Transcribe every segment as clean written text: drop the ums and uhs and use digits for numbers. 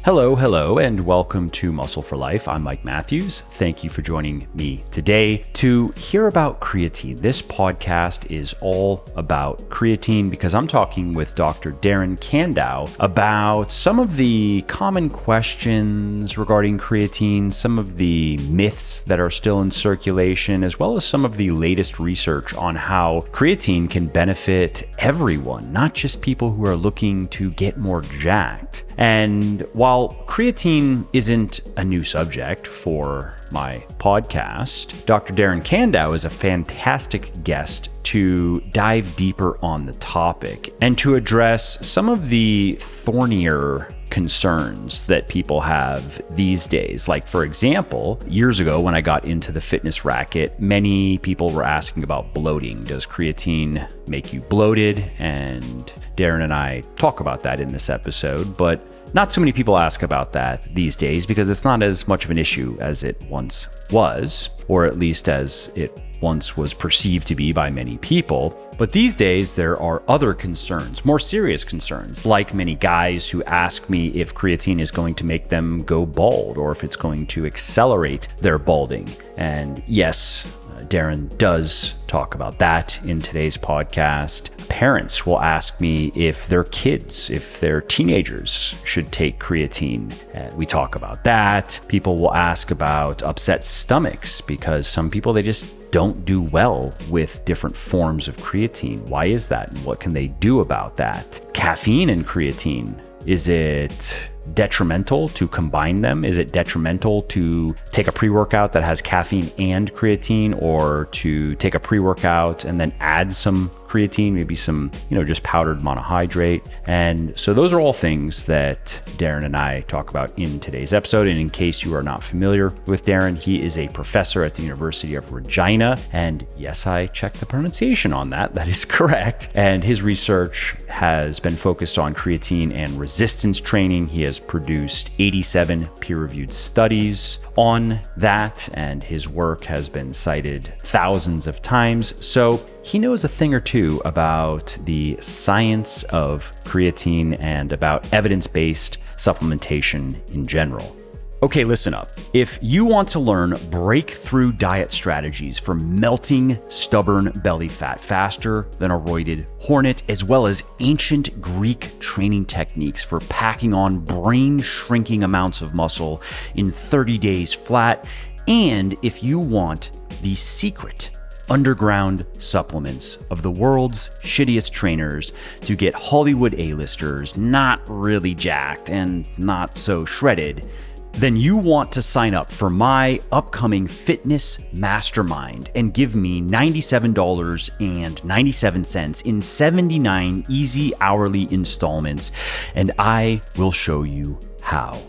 Hello, and welcome to Muscle for Life. I'm Mike Matthews. Thank you for joining me today to hear about creatine. This podcast is all about creatine because I'm talking with Dr. Darren Candow about some of the common questions regarding creatine, some of the myths that are still in circulation, as well as some of the latest research on how creatine can benefit everyone, not just people who are looking to get more jacked. And while creatine isn't a new subject for my podcast, Dr. Darren Candow is a fantastic guest to dive deeper on the topic and to address some of the thornier concerns that people have these days. Like, for example, years ago when I got into the fitness racket, many people were asking about bloating. Does creatine make you bloated? And Darren and I talk about that in this episode, but not so many people ask about that these days because it's not as much of an issue as it once was, or at least as it once was perceived to be by many people. But these days, there are other concerns, more serious concerns, like many guys who ask me if creatine is going to make them go bald or if it's going to accelerate their balding. And yes, Darren does talk about that in today's podcast. Parents will ask me if their kids, if their teenagers should take creatine. And we talk about that. People will ask about upset stomachs because some people, they just don't do well with different forms of creatine. Why is that? And what can they do about that? Caffeine and creatine. Is it detrimental to combine them? Is it detrimental to take a pre-workout that has caffeine and creatine, or to take a pre-workout and then add some creatine, maybe some, just powdered monohydrate? And so those are all things that Darren and I talk about in today's episode. And in case you are not familiar with Darren, he is a professor at the University of Regina. And yes, I checked the pronunciation on that. That is correct. And his research has been focused on creatine and resistance training. He has produced 87 peer-reviewed studies on that, and his work has been cited thousands of times. So he knows a thing or two about the science of creatine and about evidence-based supplementation in general. Okay, listen up. If you want to learn breakthrough diet strategies for melting stubborn belly fat faster than a roided hornet, as well as ancient Greek training techniques for packing on brain-shrinking amounts of muscle in 30 days flat, and if you want the secret underground supplements of the world's shittiest trainers to get Hollywood A-listers not really jacked and not so shredded, then you want to sign up for my upcoming fitness mastermind and give me $97.97 in 79 easy hourly installments, and I will show you how.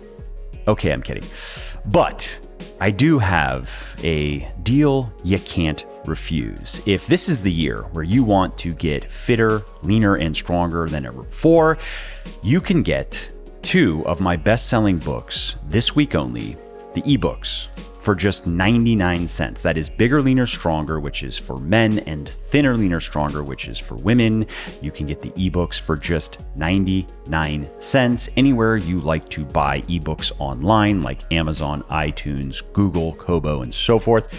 Okay, I'm kidding. But I do have a deal you can't refuse. If this is the year where you want to get fitter, leaner, and stronger than ever before, you can get 2 of my best-selling books this week only, the ebooks, for just 99 cents. That is Bigger, Leaner, Stronger, which is for men, and Thinner, Leaner, Stronger, which is for women. You can get the ebooks for just 99 cents anywhere you like to buy ebooks online, like Amazon, iTunes, Google, Kobo, and so forth.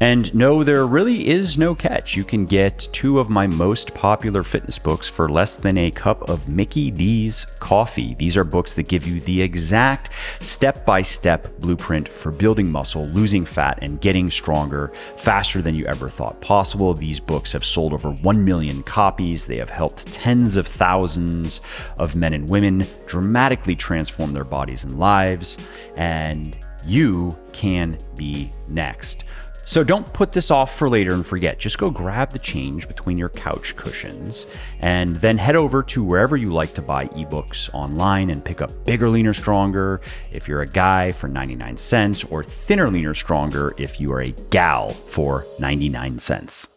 And no, there really is no catch. You can get 2 of my most popular fitness books for less than a cup of Mickey D's coffee. These are books that give you the exact step-by-step blueprint for building muscle, losing fat, and getting stronger faster than you ever thought possible. These books have sold over 1 million copies. They have helped tens of thousands of men and women dramatically transform their bodies and lives. And you can be next. So don't put this off for later and forget. Just go grab the change between your couch cushions and then head over to wherever you like to buy ebooks online and pick up Bigger, Leaner, Stronger if you're a guy for 99 cents, or Thinner, Leaner, Stronger if you are a gal for 99 cents.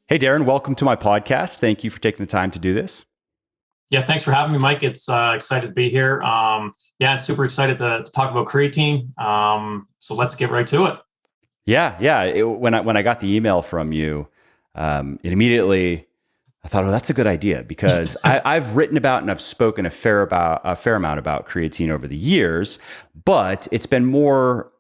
Hey, Darren, welcome to my podcast. Thank you for taking the time to do this. Yeah, thanks for having me, Mike. It's excited to be here. I'm super excited to talk about creatine. So let's get right to it. Yeah. When I got the email from you, it immediately I thought, oh, that's a good idea because I've written about and I've spoken a fair amount about creatine over the years, but it's been more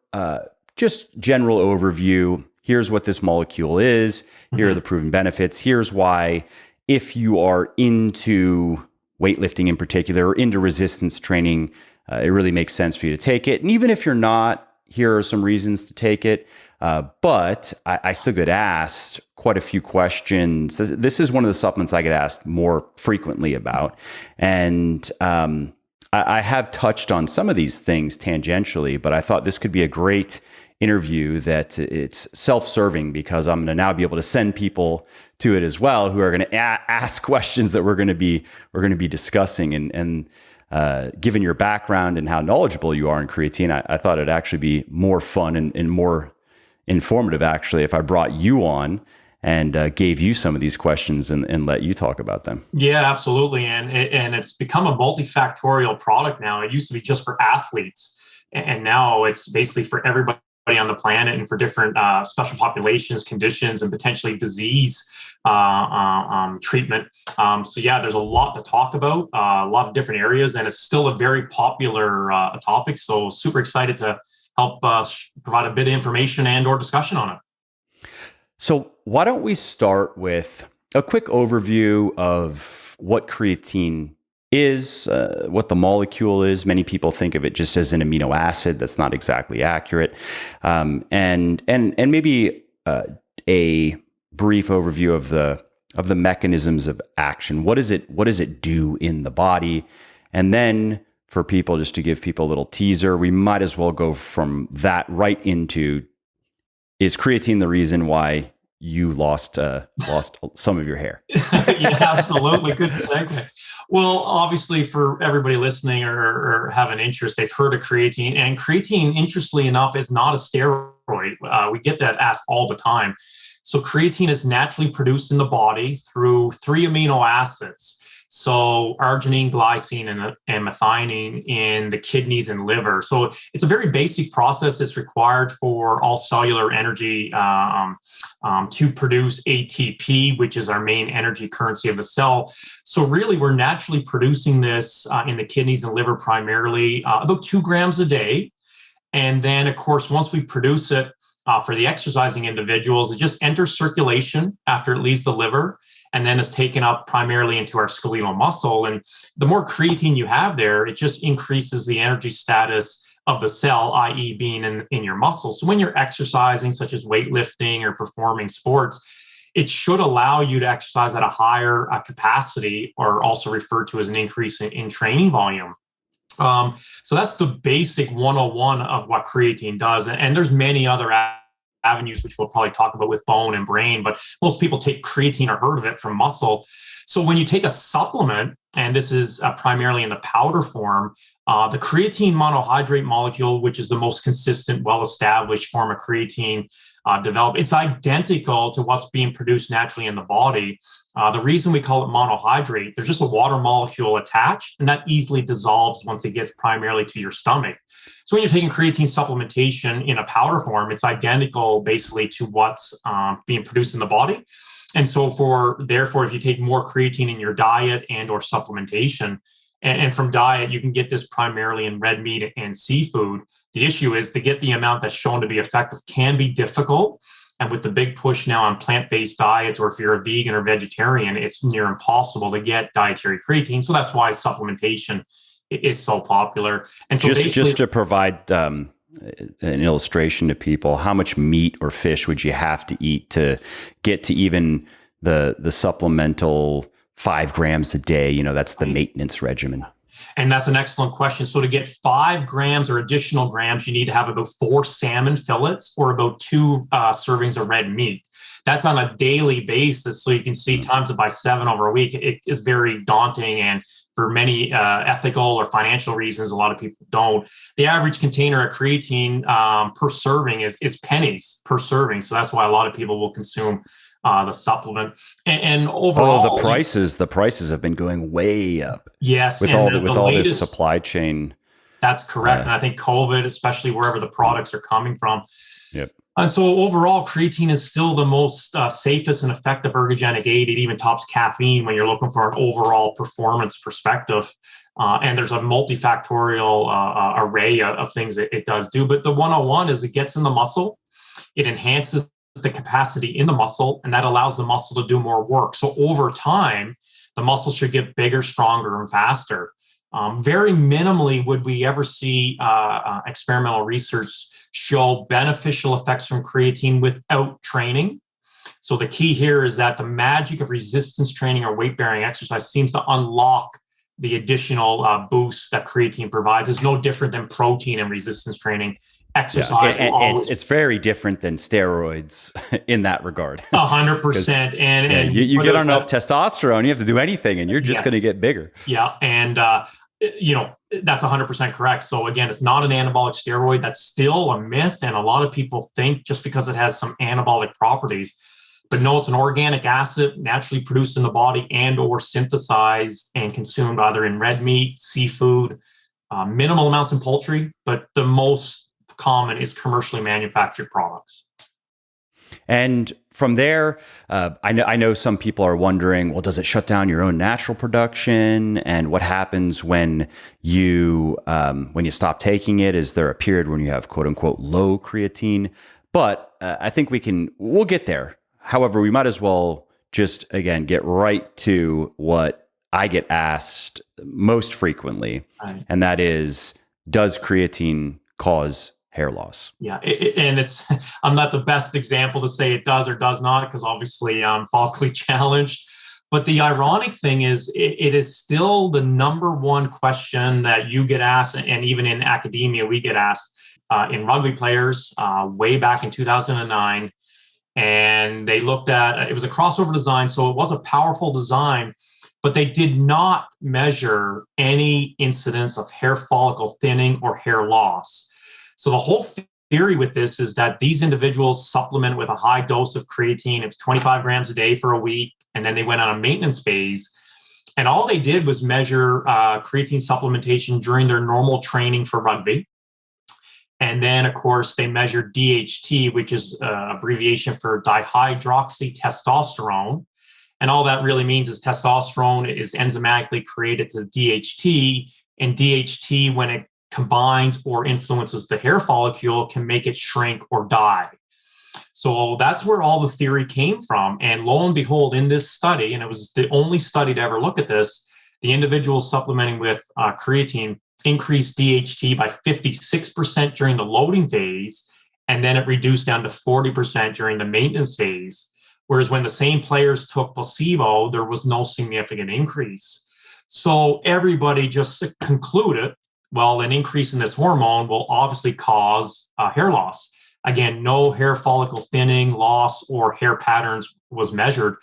just general overview. Here's what this molecule is. Here are the proven benefits. Here's why, if you are into weightlifting in particular or into resistance training, it really makes sense for you to take it. And even if you're not, here are some reasons to take it. But I still get asked quite a few questions. This is one of the supplements I get asked more frequently about. And I have touched on some of these things tangentially, but I thought this could be a great interview that it's self-serving because I'm going to now be able to send people to it as well who are going to ask questions that we're going to be discussing. And given your background and how knowledgeable you are in creatine, I thought it'd actually be more fun and more informative, actually, if I brought you on and gave you some of these questions and let you talk about them. Yeah, absolutely. And it's become a multifactorial product now. It used to be just for athletes, and now it's basically for everybody on the planet and for different special populations, conditions, and potentially disease treatment. So yeah, there's a lot to talk about, a lot of different areas, and it's still a very popular topic. So super excited to help provide a bit of information and or discussion on it. So why don't we start with a quick overview of what creatine is, what the molecule is. Many people think of it just as an amino acid. That's not exactly accurate. And maybe a brief overview of the mechanisms of action. What does it do in the body? And then for people, just to give people a little teaser, we might as well go from that right into, is creatine the reason why you lost some of your hair? Yeah, absolutely. Good segue. Well, obviously, for everybody listening or have an interest, they've heard of creatine. And creatine, interestingly enough, is not a steroid. We get that asked all the time. So creatine is naturally produced in the body through 3 amino acids. So arginine, glycine, and methionine in the kidneys and liver. So it's a very basic process that's required for all cellular energy to produce ATP, which is our main energy currency of the cell. So really, we're naturally producing this in the kidneys and liver primarily, about 2 grams a day. And then, of course, once we produce it for the exercising individuals, it just enters circulation after it leaves the liver, and then is taken up primarily into our skeletal muscle. And the more creatine you have there, it just increases the energy status of the cell, i.e. being in your muscles. So when you're exercising, such as weightlifting or performing sports, it should allow you to exercise at a higher capacity, or also referred to as an increase in training volume. So that's the basic 101 of what creatine does. And there's many other avenues, which we'll probably talk about with bone and brain, but most people take creatine or heard of it from muscle. So when you take a supplement, and this is primarily in the powder form, the creatine monohydrate molecule, which is the most consistent, well-established form of creatine developed, it's identical to what's being produced naturally in the body. The reason we call it monohydrate, there's just a water molecule attached, and that easily dissolves once it gets primarily to your stomach. So when you're taking creatine supplementation in a powder form, it's identical basically to what's being produced in the body. And so therefore, if you take more creatine in your diet and or supplementation, and from diet, you can get this primarily in red meat and seafood. The issue is to get the amount that's shown to be effective can be difficult. And with the big push now on plant-based diets, or if you're a vegan or vegetarian, it's near impossible to get dietary creatine. So that's why supplementation is so popular. And so just to provide an illustration to people, how much meat or fish would you have to eat to get to even the supplemental 5 grams a day? That's the maintenance regimen. And that's an excellent question. So to get 5 grams or additional grams, you need to have about 4 salmon fillets or about 2 servings of red meat. That's on a daily basis. So you can see times it by 7 over a week. It is very daunting. And for many ethical or financial reasons, a lot of people don't. The average container of creatine per serving is pennies per serving. So that's why a lot of people will consume the supplement. And overall, the prices have been going way up. Yes, with all this supply chain. That's correct. And I think COVID, especially wherever the products are coming from. Yep. And so overall, creatine is still the most safest and effective ergogenic aid. It even tops caffeine when you're looking for an overall performance perspective. And there's a multifactorial array of things it does do. But the 101 is it gets in the muscle, it enhances the capacity in the muscle, and that allows the muscle to do more work. So over time, the muscle should get bigger, stronger, and faster. Very minimally would we ever see experimental research show beneficial effects from creatine without training. So the key here is that the magic of resistance training or weight-bearing exercise seems to unlock the additional boost that creatine provides. It's no different than protein and resistance training. Exercise, and it's very different than steroids in that regard. 100%. And you get enough testosterone, you have to do anything, and you're just going to get bigger. Yeah, and that's 100% correct. So again, it's not an anabolic steroid. That's still a myth, and a lot of people think just because it has some anabolic properties. But no, it's an organic acid naturally produced in the body and or synthesized and consumed either in red meat, seafood, minimal amounts in poultry, but the most common is commercially manufactured products. And from there, I know some people are wondering, well, does it shut down your own natural production? And what happens when you stop taking it? Is there a period when you have quote unquote low creatine? But I think we'll get there. However, we might as well just, again, get right to what I get asked most frequently. Right. And that is, does creatine cause hair loss? Yeah, and I'm not the best example to say it does or does not, because obviously I'm follically challenged. But the ironic thing is, it is still the number one question that you get asked, and even in academia, we get asked in rugby players way back in 2009. And they looked at, it was a crossover design, so it was a powerful design, but they did not measure any incidence of hair follicle thinning or hair loss. So the whole theory with this is that these individuals supplement with a high dose of creatine. It's 25 grams a day for a week. And then they went on a maintenance phase. And all they did was measure creatine supplementation during their normal training for rugby. And then, of course, they measured DHT, which is an abbreviation for dihydroxytestosterone. And all that really means is testosterone is enzymatically created to DHT. And DHT, when it combines or influences the hair follicle, can make it shrink or die. So that's where all the theory came from. And lo and behold, in this study, and it was the only study to ever look at this, the individuals supplementing with creatine increased DHT by 56% during the loading phase, and then it reduced down to 40% during the maintenance phase. Whereas when the same players took placebo, there was no significant increase. So everybody just concluded, well, an increase in this hormone will obviously cause hair loss. Again, no hair follicle thinning, loss, or hair patterns was measured.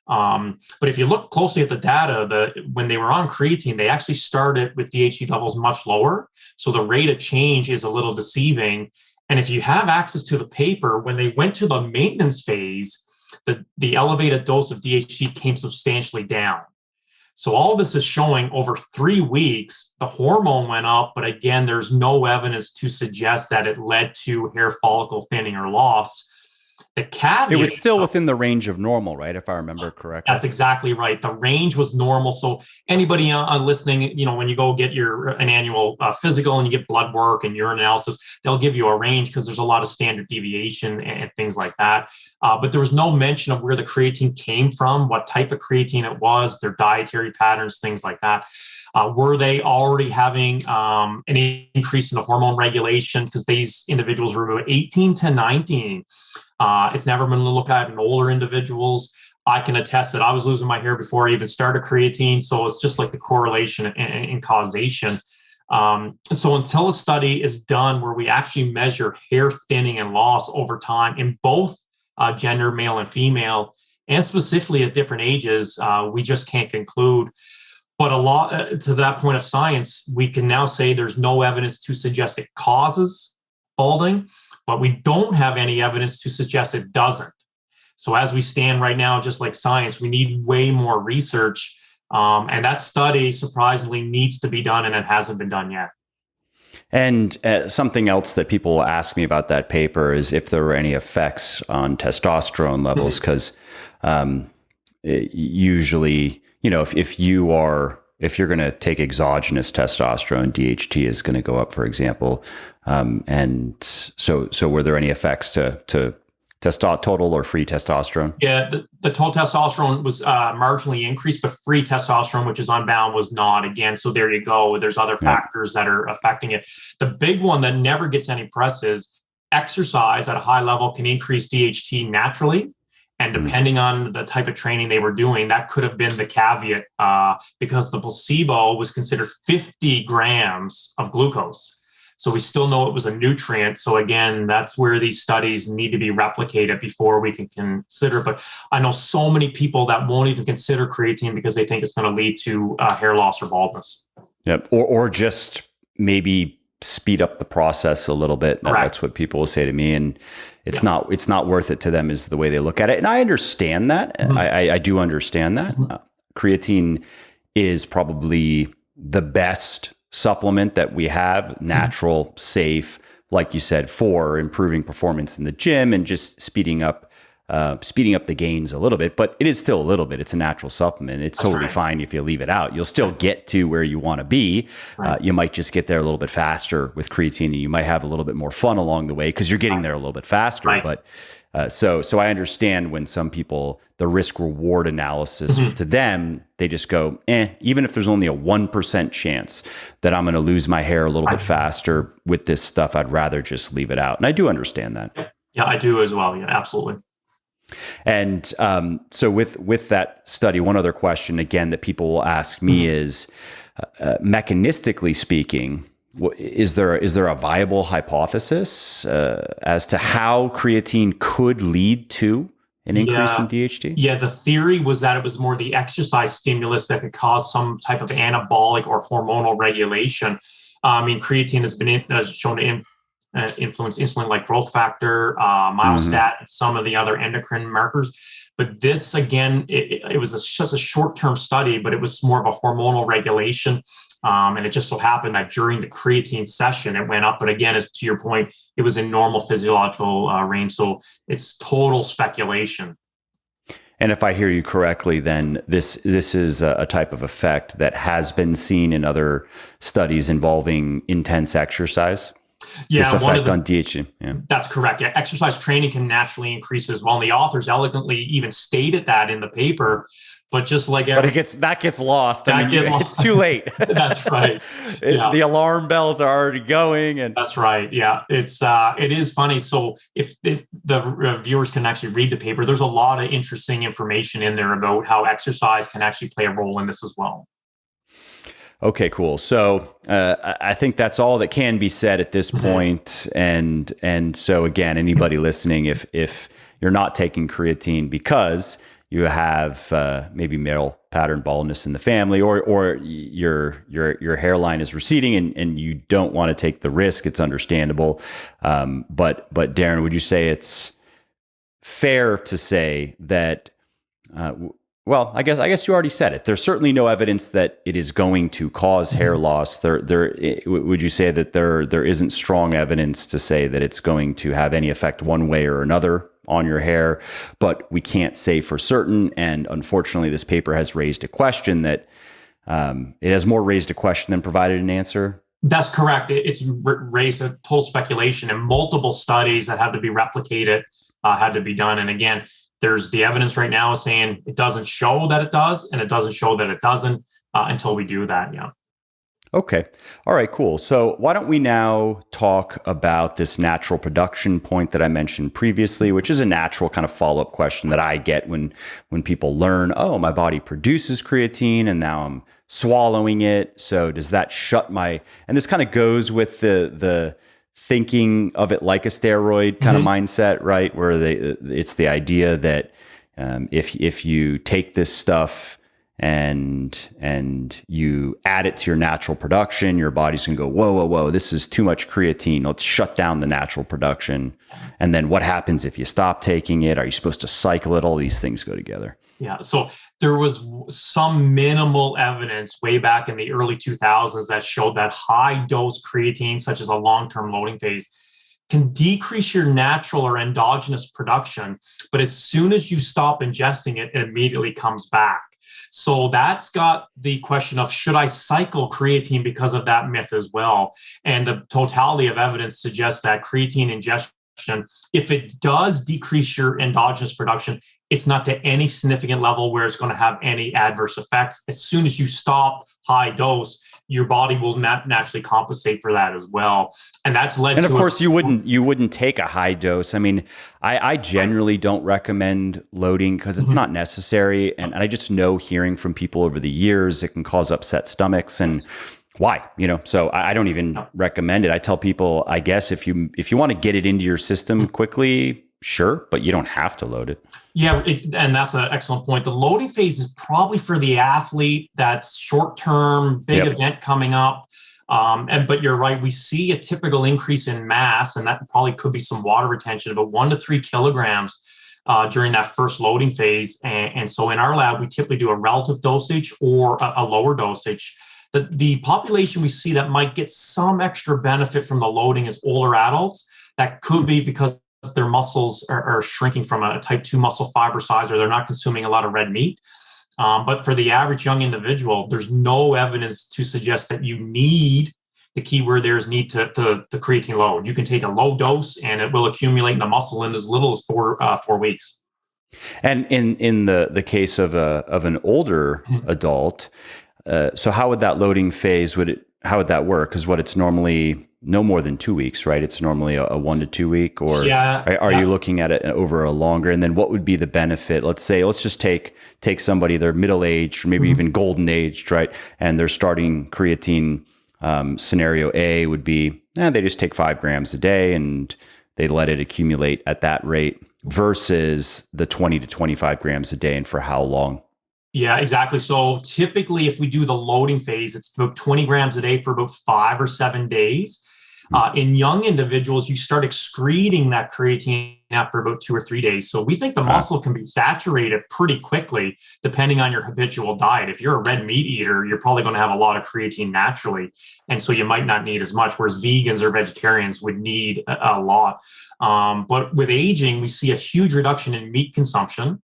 But if you look closely at the data, when they were on creatine, they actually started with DHT levels much lower. So the rate of change is a little deceiving. And if you have access to the paper, when they went to the maintenance phase, the elevated dose of DHT came substantially down. So all this is showing over 3 weeks, the hormone went up, but again, there's no evidence to suggest that it led to hair follicle thinning or loss. The caveat, it was still within the range of normal, right? If I remember correctly. That's exactly right. The range was normal. So anybody listening, when you go get an annual physical and you get blood work and urine analysis, they'll give you a range because there's a lot of standard deviation and things like that. But there was no mention of where the creatine came from, what type of creatine it was, their dietary patterns, things like that. Were they already having an increase in the hormone regulation? Because these individuals were 18 to 19. It's never been looked at in older individuals. I can attest that I was losing my hair before I even started creatine. So it's just like the correlation and causation. So until a study is done where we actually measure hair thinning and loss over time in both gender, male and female, and specifically at different ages, we just can't conclude. But a lot to that point of science, we can now say there's no evidence to suggest it causes balding, but we don't have any evidence to suggest it doesn't. So as we stand right now, just like science, we need way more research. And that study surprisingly needs to be done, and it hasn't been done yet. And something else that people ask me about that paper is if there were any effects on testosterone levels, because usually, if you're going to take exogenous testosterone, DHT is going to go up, for example. And so were there any effects to total or free testosterone? Yeah, the total testosterone was marginally increased, but free testosterone, which is unbound, was not. Again, so there you go. There's other factors that are affecting it. The big one that never gets any press is exercise at a high level can increase DHT naturally. And depending on the type of training they were doing, that could have been the caveat because the placebo was considered 50 grams of glucose. So we still know it was a nutrient. So again, that's where these studies need to be replicated before we can consider. But I know so many people that won't even consider creatine because they think it's going to lead to hair loss or baldness. Yep. Or just maybe speed up the process a little bit. That's what people will say to me. And it's not worth it to them is the way they look at it. And I understand that. I do understand that. Creatine is probably the best supplement that we have, natural, safe, like you said, for improving performance in the gym and just speeding up the gains a little bit. But it is still a little bit. It's a natural supplement. It's totally fine if you leave it out. You'll still get to where you want to be. You might just get there a little bit faster with creatine, and you might have a little bit more fun along the way because you're getting there a little bit faster. But so I understand when some people, the risk reward analysis to them, they just go, even if there's only a 1% chance that I'm going to lose my hair a little bit faster with this stuff, I'd rather just leave it out. And I do understand that. Yeah, I do as well. Yeah, absolutely. And so with that study, one other question again that people will ask me is, mechanistically speaking, is there a viable hypothesis as to how creatine could lead to an increase in DHT? Yeah, the theory was that it was more the exercise stimulus that could cause some type of anabolic or hormonal regulation. I mean, creatine has shown to influence insulin-like growth factor, myostatin, and some of the other endocrine markers. But this, again, it was just a short-term study, but it was more of a hormonal regulation. And it just so happened that during the creatine session, it went up. But again, as to your point, it was in normal physiological range. So it's total speculation. And if I hear you correctly, then this is a type of effect that has been seen in other studies involving intense exercise. Yeah, this effect on DHT. Yeah. That's correct. Yeah, exercise training can naturally increase as well. And the authors elegantly even stated that in the paper. But just like that gets lost. It's too late. That's right. The alarm bells are already going, and that's right. Yeah, it is funny. So if the viewers can actually read the paper, there's a lot of interesting information in there about how exercise can actually play a role in this as well. Okay, cool. So I think that's all that can be said at this point. And so again, anybody listening, if you're not taking creatine because you have maybe male pattern baldness in the family, or your hairline is receding and you don't want to take the risk, it's understandable. But Darren, would you say it's fair to say that? Well, I guess you already said it. There's certainly no evidence that it is going to cause hair loss. Would you say that there isn't strong evidence to say that it's going to have any effect one way or another on your hair? But we can't say for certain. And unfortunately, this paper has raised a question that it has more raised a question than provided an answer. That's correct. It's raised a total speculation, and multiple studies that have to be replicated had to be done. And again, there's the evidence right now saying it doesn't show that it does, and it doesn't show that it doesn't until we do that. Yeah. Okay. All right, cool. So why don't we now talk about this natural production point that I mentioned previously, which is a natural kind of follow-up question that I get when people learn, oh, my body produces creatine and now I'm swallowing it. So does that shut my, and this kind of goes with the thinking of it like a steroid kind of mindset, right? Where it's the idea that if you take this stuff and you add it to your natural production, your body's gonna go, whoa, this is too much creatine. Let's shut down the natural production. And then what happens if you stop taking it? Are you supposed to cycle it? All these things go together. Yeah. So there was some minimal evidence way back in the early 2000s that showed that high dose creatine, such as a long-term loading phase, can decrease your natural or endogenous production. But as soon as you stop ingesting it, it immediately comes back. So that's got the question of, should I cycle creatine because of that myth as well? And the totality of evidence suggests that creatine ingestion, if it does decrease your endogenous production, it's not to any significant level where it's going to have any adverse effects. As soon as you stop high dose, your body will naturally compensate for that as well. And that's led And to, of course, you wouldn't take a high dose. I mean, I generally don't recommend loading because it's not necessary. And I just know, hearing from people over the years, it can cause upset stomachs, and why, so I don't even recommend it. I tell people, I guess if you want to get it into your system quickly, sure, but you don't have to load it. Yeah, and that's an excellent point. The loading phase is probably for the athlete that's short-term, big event coming up. But you're right, we see a typical increase in mass, and that probably could be some water retention, about 1 to 3 kilograms during that first loading phase. And so in our lab, we typically do a relative dosage or a lower dosage. The population we see that might get some extra benefit from the loading is older adults. That could be because their muscles are shrinking from a type 2 muscle fiber size, or they're not consuming a lot of red meat. But for the average young individual, there's no evidence to suggest that you need, the key word there is need to creatine load. You can take a low dose and it will accumulate in the muscle in as little as 4 weeks. And in the case of an older adult, so how would that loading phase, how would that work? Because it's normally no more than 2 weeks, right? It's normally a 1 to 2 week, or are you looking at it over a longer? And then what would be the benefit? Let's just take somebody, they're middle-aged, or maybe even golden aged, right? And they're starting creatine. Scenario A would be, they just take 5 grams a day and they let it accumulate at that rate, versus the 20 to 25 grams a day, and for how long? Yeah, exactly. So typically, if we do the loading phase, it's about 20 grams a day for about 5 or 7 days. In young individuals, you start excreting that creatine after about 2 or 3 days. So we think the muscle can be saturated pretty quickly, depending on your habitual diet. If you're a red meat eater, you're probably going to have a lot of creatine naturally. And so you might not need as much, whereas vegans or vegetarians would need a lot. But with aging, we see a huge reduction in meat consumption.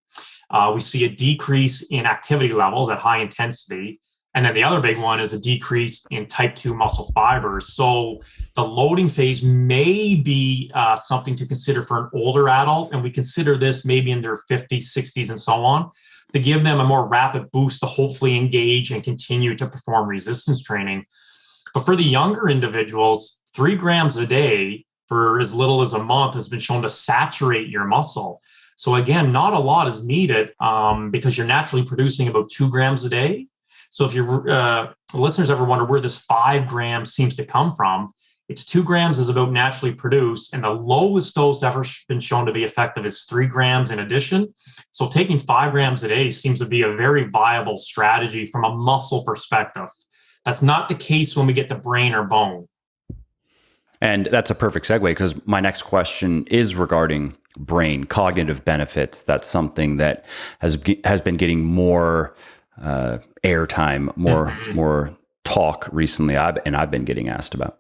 We see a decrease in activity levels at high intensity. And then the other big one is a decrease in type 2 muscle fibers. So the loading phase may be something to consider for an older adult. And we consider this maybe in their 50s, 60s, and so on, to give them a more rapid boost to hopefully engage and continue to perform resistance training. But for the younger individuals, 3 grams a day for as little as a month has been shown to saturate your muscle. So again, not a lot is needed because you're naturally producing about 2 grams a day. So if your listeners ever wonder where this 5 grams seems to come from, it's 2 grams is about naturally produced, and the lowest dose ever been shown to be effective is 3 grams in addition. So taking 5 grams a day seems to be a very viable strategy from a muscle perspective. That's not the case when we get to brain or bone. And that's a perfect segue, because my next question is regarding brain cognitive benefits. That's something that has been getting more airtime, more talk recently. I've been getting asked about.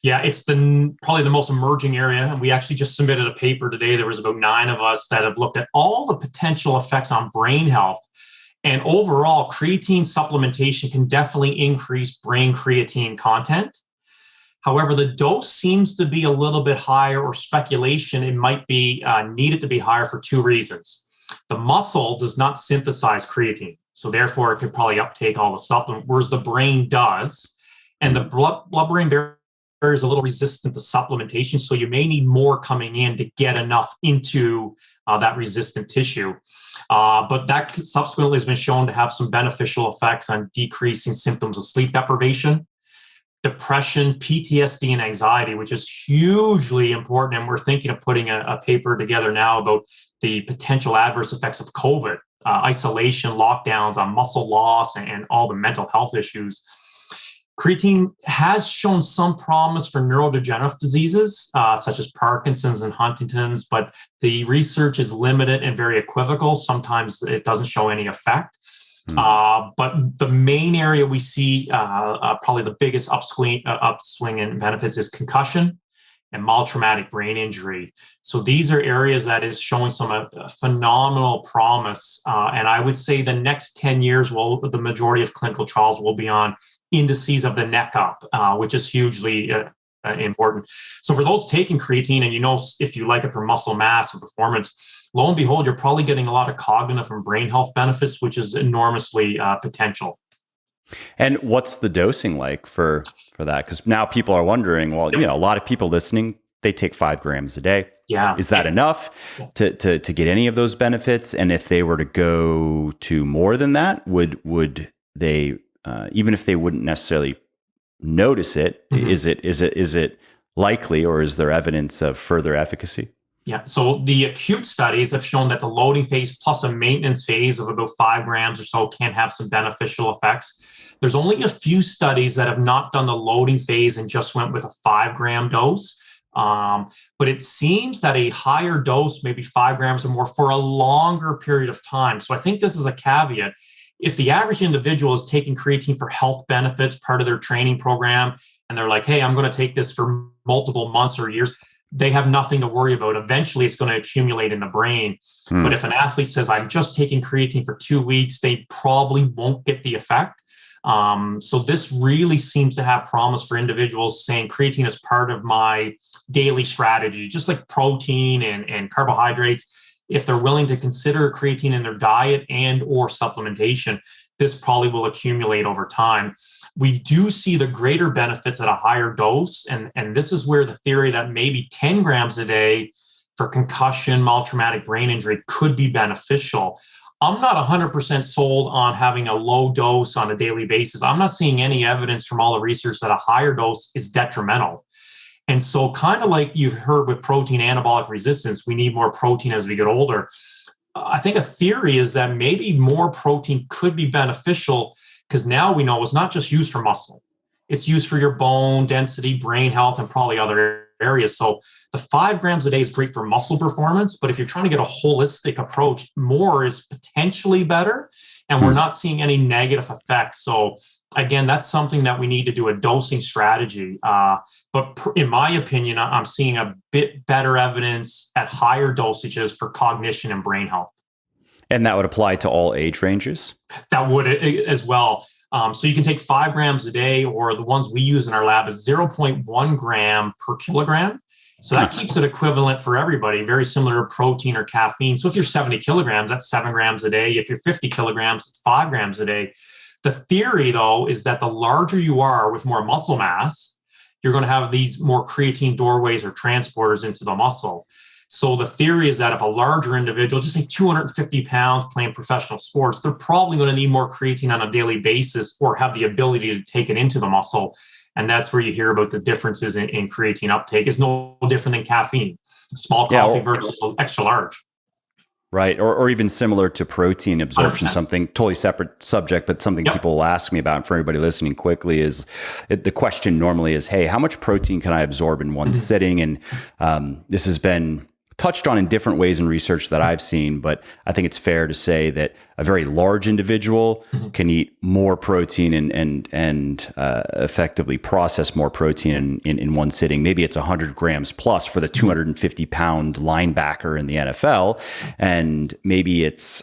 Yeah, it's probably the most emerging area. And we actually just submitted a paper today. There was about 9 of us that have looked at all the potential effects on brain health. And overall, creatine supplementation can definitely increase brain creatine content. However, the dose seems to be a little bit higher, or speculation it might be needed to be higher for 2 reasons. The muscle does not synthesize creatine, so therefore it could probably uptake all the supplement, whereas the brain does. And the blood-brain barrier is a little resistant to supplementation, so you may need more coming in to get enough into that resistant tissue. But that subsequently has been shown to have some beneficial effects on decreasing symptoms of sleep deprivation, depression, PTSD, and anxiety, which is hugely important. And we're thinking of putting a paper together now about the potential adverse effects of COVID, isolation, lockdowns on muscle loss, and all the mental health issues. Creatine has shown some promise for neurodegenerative diseases, such as Parkinson's and Huntington's, but the research is limited and very equivocal. Sometimes it doesn't show any effect. But the main area we see probably the biggest upswing in benefits is concussion and mild traumatic brain injury. So these are areas that is showing some phenomenal promise. And I would say the next 10 years, the majority of clinical trials will be on indices of the neck up, which is hugely important. So for those taking creatine, and if you like it for muscle mass and performance, lo and behold, you're probably getting a lot of cognitive and brain health benefits, which is enormously potential. And what's the dosing like for that? Because now people are wondering, well, a lot of people listening, they take 5 grams a day. Yeah. Is that enough to get any of those benefits? And if they were to go to more than that, would they, even if they wouldn't necessarily notice it, is it likely, or is there evidence of further efficacy? Yeah. So the acute studies have shown that the loading phase plus a maintenance phase of about 5 grams or so can have some beneficial effects. There's only a few studies that have not done the loading phase and just went with a 5-gram dose. But it seems that a higher dose, maybe 5 grams or more, for a longer period of time. So I think this is a caveat. If the average individual is taking creatine for health benefits, part of their training program, and they're like, hey, I'm going to take this for multiple months or years, they have nothing to worry about. Eventually, it's going to accumulate in the brain. But if an athlete says, I'm just taking creatine for 2 weeks, they probably won't get the effect. So this really seems to have promise for individuals saying creatine is part of my daily strategy, just like protein and carbohydrates. If they're willing to consider creatine in their diet and or supplementation, this probably will accumulate over time. We do see the greater benefits at a higher dose. And this is where the theory that maybe 10 grams a day for concussion, mild traumatic brain injury could be beneficial. I'm not 100% sold on having a low dose on a daily basis. I'm not seeing any evidence from all the research that a higher dose is detrimental. And so kind of like you've heard with protein anabolic resistance, we need more protein as we get older. I think a theory is that maybe more protein could be beneficial because now we know it's not just used for muscle. It's used for your bone density, brain health, and probably other areas. So the 5 grams a day is great for muscle performance, but if you're trying to get a holistic approach, more is potentially better. And we're not seeing any negative effects. So again, that's something that we need to do a dosing strategy. But in my opinion, I'm seeing a bit better evidence at higher dosages for cognition and brain health. And that would apply to all age ranges? That would as well. So you can take 5 grams a day, or the ones we use in our lab is 0.1 gram per kilogram. So that keeps it equivalent for everybody, very similar to protein or caffeine. So if you're 70 kilograms, that's 7 grams a day. If you're 50 kilograms, it's 5 grams a day. The theory, though, is that the larger you are with more muscle mass, you're going to have these more creatine doorways or transporters into the muscle. So the theory is that if a larger individual, just say 250 pounds playing professional sports, they're probably going to need more creatine on a daily basis or have the ability to take it into the muscle. And that's where you hear about the differences in creatine uptake. It's no different than caffeine. Small coffee versus extra large. Right. Or even similar to protein absorption, 100%. Something totally separate subject, but something people will ask me about. And for everybody listening quickly is the question normally is, hey, how much protein can I absorb in one sitting? And this has been touched on in different ways in research that I've seen, but I think it's fair to say that a very large individual can eat more protein and effectively process more protein in one sitting. Maybe it's 100 grams plus for the 250 pound linebacker in the NFL. And maybe it's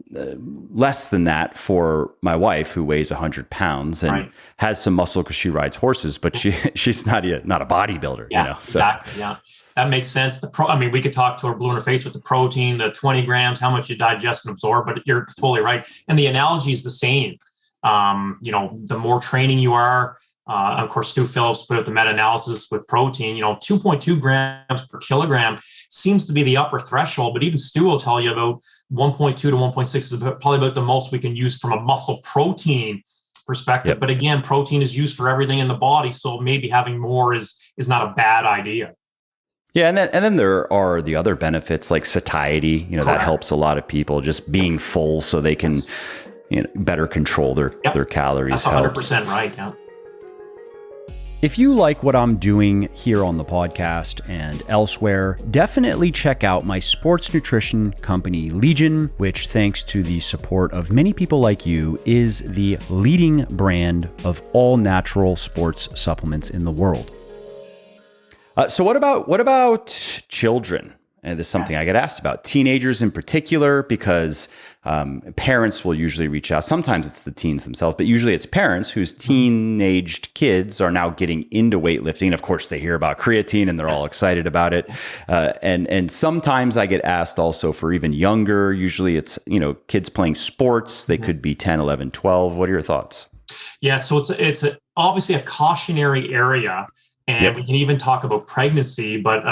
less than that for my wife, who weighs 100 pounds and has some muscle because she rides horses, but she's not a bodybuilder. So. Exactly. Yeah. That makes sense. We could talk to her blue in her face with the protein, the 20 grams, how much you digest and absorb, but you're totally right. And the analogy is the same. The more training you are, of course, Stu Phillips put out the meta-analysis with protein, 2.2 grams per kilogram seems to be the upper threshold, but even Stu will tell you about 1.2 to 1.6 is probably about the most we can use from a muscle protein perspective. Yep. But again, protein is used for everything in the body. So maybe having more is not a bad idea. Yeah, and then there are the other benefits like satiety. That helps a lot of people. Just being full, so they can better control their calories. That's 100% right. Yeah. If you like what I'm doing here on the podcast and elsewhere, definitely check out my sports nutrition company, Legion, which, thanks to the support of many people like you, is the leading brand of all natural sports supplements in the world. So what about children? And this is something I get asked about. Teenagers in particular, because parents will usually reach out. Sometimes it's the teens themselves, but usually it's parents whose teenaged kids are now getting into weightlifting. Of course, they hear about creatine and they're all excited about it. And sometimes I get asked also for even younger. Usually it's, kids playing sports. They could be 10, 11, 12. What are your thoughts? Yeah, so it's obviously a cautionary area. And we can even talk about pregnancy, but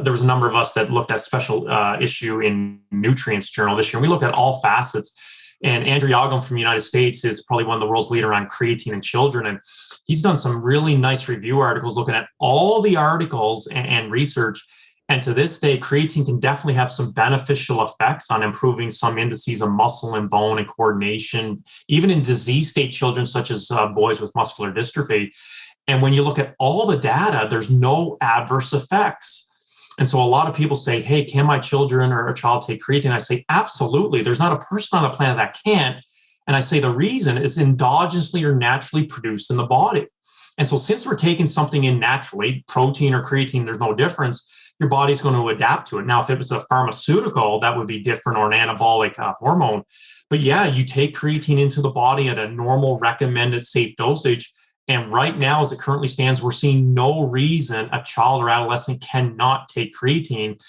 there was a number of us that looked at special issue in Nutrients Journal this year. And we looked at all facets. And Andrew Yagam from the United States is probably one of the world's leader on creatine in children. And he's done some really nice review articles looking at all the articles and research. And to this day, creatine can definitely have some beneficial effects on improving some indices of muscle and bone and coordination, even in disease state children, such as boys with muscular dystrophy. And when you look at all the data, there's no adverse effects. And so a lot of people say, hey, can my children or a child take creatine? I say, absolutely. There's not a person on the planet that can't. And I say the reason is endogenously or naturally produced in the body. And so since we're taking something in naturally, protein or creatine, there's no difference. Your body's going to adapt to it. Now, if it was a pharmaceutical, that would be different, or an anabolic hormone. But yeah, you take creatine into the body at a normal recommended safe dosage. And right now, as it currently stands, we're seeing no reason a child or adolescent cannot take creatine.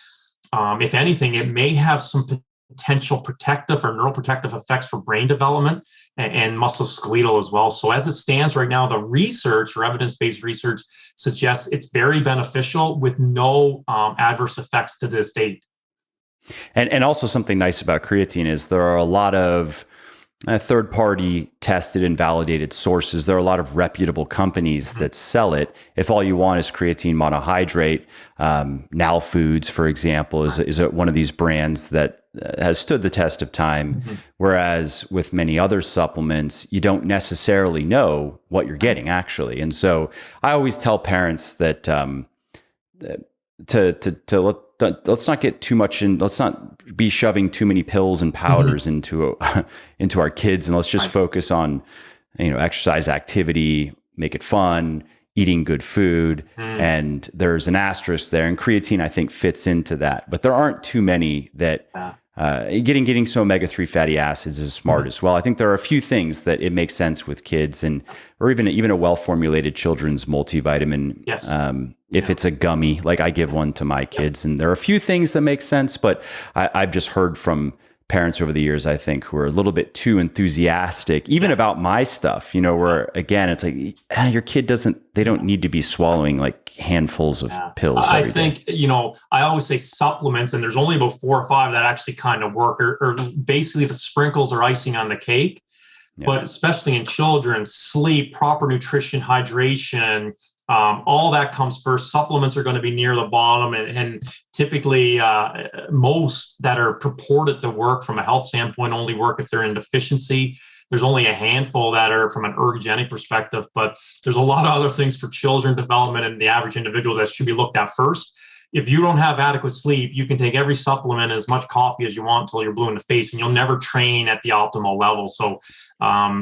If anything, it may have some potential protective or neuroprotective effects for brain development and musculoskeletal as well. So as it stands right now, the research or evidence-based research suggests it's very beneficial with no adverse effects to this date. And also something nice about creatine is there are a lot of third-party tested and validated sources. There are a lot of reputable companies that sell it. If all you want is creatine monohydrate, Now Foods, for example, is one of these brands that has stood the test of time. Whereas with many other supplements, you don't necessarily know what you're getting actually. And so I always tell parents that let's not get too much in. Let's not be shoving too many pills and powders into our kids, and let's just focus on exercise, activity, make it fun, eating good food. And there's an asterisk there, and creatine I think fits into that. But there aren't too many that getting some omega-3 fatty acids is smart as well. I think there are a few things that it makes sense with kids, or even a well-formulated children's multivitamin. Yes. If it's a gummy, like I give one to my kids, and there are a few things that make sense, but I've just heard from parents over the years, I think, who are a little bit too enthusiastic, even about my stuff, where again, it's like, your kid they don't need to be swallowing like handfuls of pills. I think, I always say supplements, and there's only about 4 or 5 that actually kind of work, or basically the sprinkles are icing on the cake. But especially in children, sleep, proper nutrition, hydration, all that comes first. Supplements are going to be near the bottom, and typically most that are purported to work from a health standpoint only work if they're in deficiency. There's only a handful that are from an ergogenic perspective, but there's a lot of other things for children development and the average individuals that should be looked at first. If you don't have adequate sleep, you can take every supplement, as much coffee as you want until you're blue in the face, and you'll never train at the optimal level. So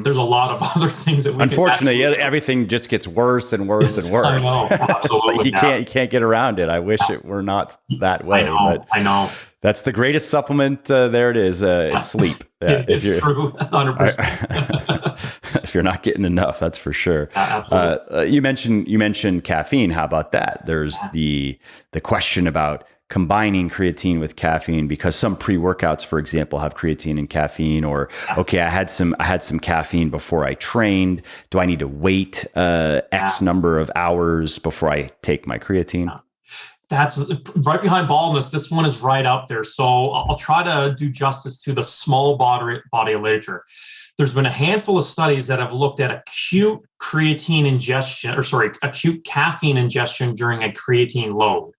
there's a lot of other things that we unfortunately, everything just gets worse and worse and worse. I know, absolutely. You can't get around it. I wish it were not that way. I know. That's the greatest supplement. There it is. Sleep. It's true, 100%. If you're not getting enough, that's for sure. Absolutely. You mentioned caffeine. How about that? There's the question about combining creatine with caffeine, because some pre-workouts, for example, have creatine and caffeine. Or okay, I had some caffeine before I trained. Do I need to wait X number of hours before I take my creatine? That's right behind baldness. This one is right up there. So I'll try to do justice to the small body literature. There's been a handful of studies that have looked at acute caffeine ingestion during a creatine load.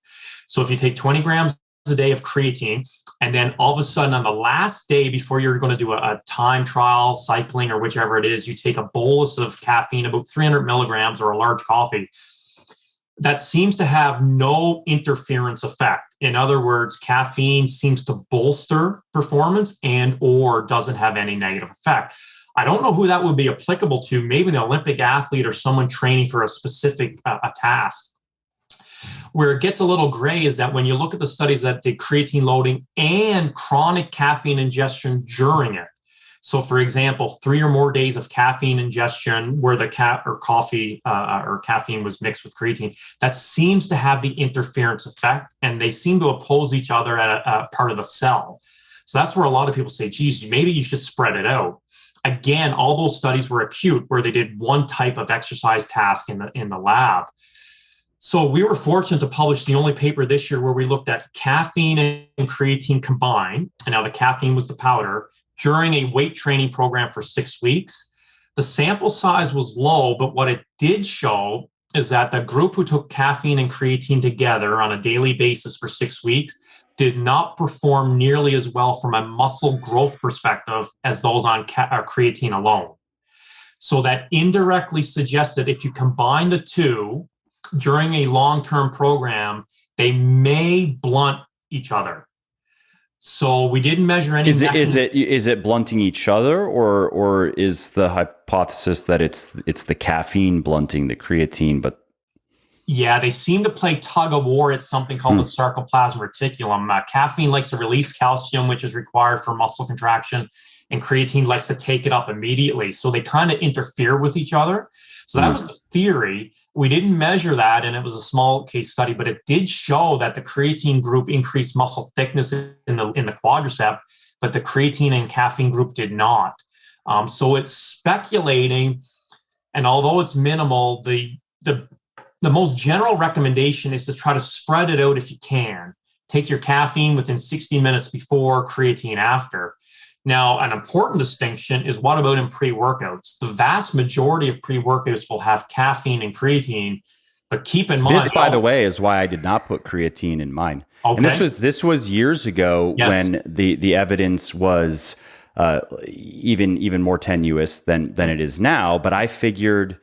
So if you take 20 grams a day of creatine. And then all of a sudden on the last day before you're going to do a time trial, cycling, or whichever it is, you take a bolus of caffeine, about 300 milligrams or a large coffee. That seems to have no interference effect. In other words, caffeine seems to bolster performance and or doesn't have any negative effect. I don't know who that would be applicable to, maybe an Olympic athlete or someone training for a specific a task. Where it gets a little gray is that when you look at the studies that did creatine loading and chronic caffeine ingestion during it. So, for example, 3 or more days of caffeine ingestion where the coffee or caffeine was mixed with creatine, that seems to have the interference effect, and they seem to oppose each other at a part of the cell. So that's where a lot of people say, geez, maybe you should spread it out. Again, all those studies were acute, where they did one type of exercise task in the lab. So we were fortunate to publish the only paper this year where we looked at caffeine and creatine combined, and now the caffeine was the powder, during a weight training program for 6 weeks. The sample size was low, but what it did show is that the group who took caffeine and creatine together on a daily basis for 6 weeks did not perform nearly as well from a muscle growth perspective as those on creatine alone. So that indirectly suggests that if you combine the two during a long-term program, they may blunt each other. So we didn't measure any. Is it blunting each other, or is the hypothesis that it's the caffeine blunting the creatine? But yeah, they seem to play tug of war at something called the sarcoplasmic reticulum. Caffeine likes to release calcium, which is required for muscle contraction, and creatine likes to take it up immediately. So they kind of interfere with each other. So that was the theory. We didn't measure that, and it was a small case study, but it did show that the creatine group increased muscle thickness in the quadricep, but the creatine and caffeine group did not. So it's speculating, and although it's minimal, the most general recommendation is to try to spread it out if you can. Take your caffeine within 60 minutes before, creatine after. Now, an important distinction is, what about in pre-workouts? The vast majority of pre-workouts will have caffeine and creatine, but keep in mind— This, by the way, is why I did not put creatine in mine. Okay. And this was years ago, yes, when the evidence was even more tenuous than it is now. But I figured,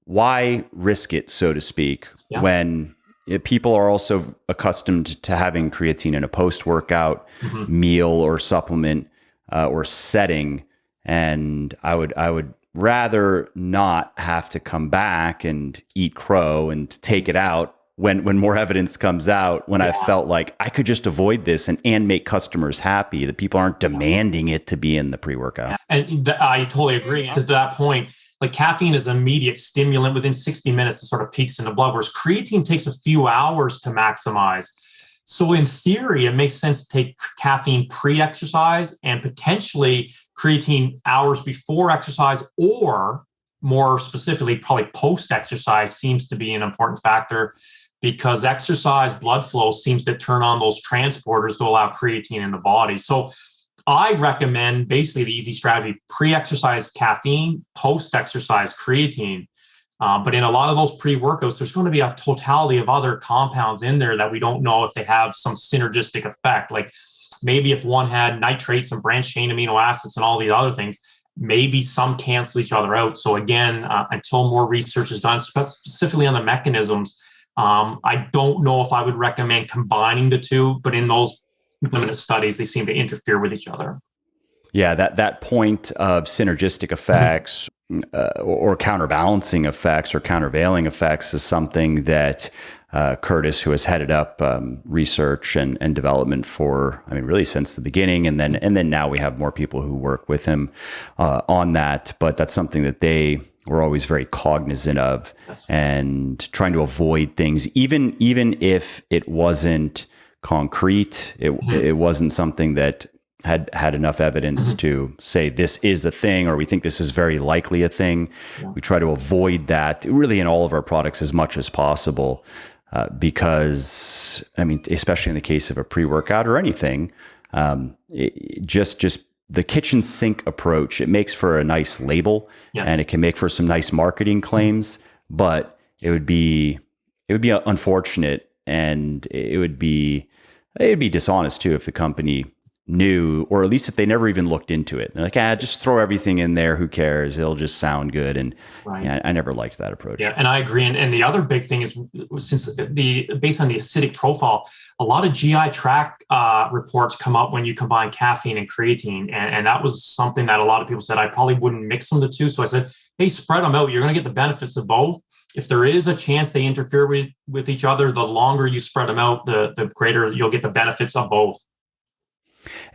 why risk it, so to speak, when people are also accustomed to having creatine in a post-workout meal or supplement or setting, and I would rather not have to come back and eat crow and take it out when more evidence comes out, when I felt like I could just avoid this and make customers happy, that people aren't demanding it to be in the pre-workout. And I totally agree. To that point, like, caffeine is an immediate stimulant. Within 60 minutes, it sort of peaks in the blood, whereas creatine takes a few hours to maximize. So in theory, it makes sense to take caffeine pre-exercise and potentially creatine hours before exercise, or more specifically, probably post-exercise seems to be an important factor, because exercise blood flow seems to turn on those transporters to allow creatine in the body. So I recommend basically the easy strategy: pre-exercise caffeine, post-exercise creatine. But in a lot of those pre-workouts, there's going to be a totality of other compounds in there that we don't know if they have some synergistic effect. Like, maybe if one had nitrates and branched chain amino acids and all these other things, maybe some cancel each other out. So again, until more research is done, specifically on the mechanisms, I don't know if I would recommend combining the two, but in those limited studies, they seem to interfere with each other. Yeah, that point of synergistic effects or counterbalancing effects or countervailing effects is something that Curtis, who has headed up research and development for, really since the beginning, and then now we have more people who work with him on that. But that's something that they were always very cognizant of, and trying to avoid things, even if it wasn't concrete, it wasn't something that had enough evidence to say this is a thing, or we think this is very likely a thing. We try to avoid that really in all of our products as much as possible, because especially in the case of a pre-workout or anything, just the kitchen sink approach, it makes for a nice label, and it can make for some nice marketing claims, but it would be unfortunate, and it would be It'd be dishonest too if the company knew, or at least if they never even looked into it. They're like, just throw everything in there. Who cares? It'll just sound good. And Right. yeah, I never liked that approach. Yeah, and I agree. And the other big thing is, since based on the acidic profile, a lot of GI tract reports come up when you combine caffeine and creatine, and that was something that a lot of people said I probably wouldn't mix them the two. So I said, hey, spread them out. You're going to get the benefits of both. If there is a chance they interfere with each other, the longer you spread them out, the greater you'll get the benefits of both.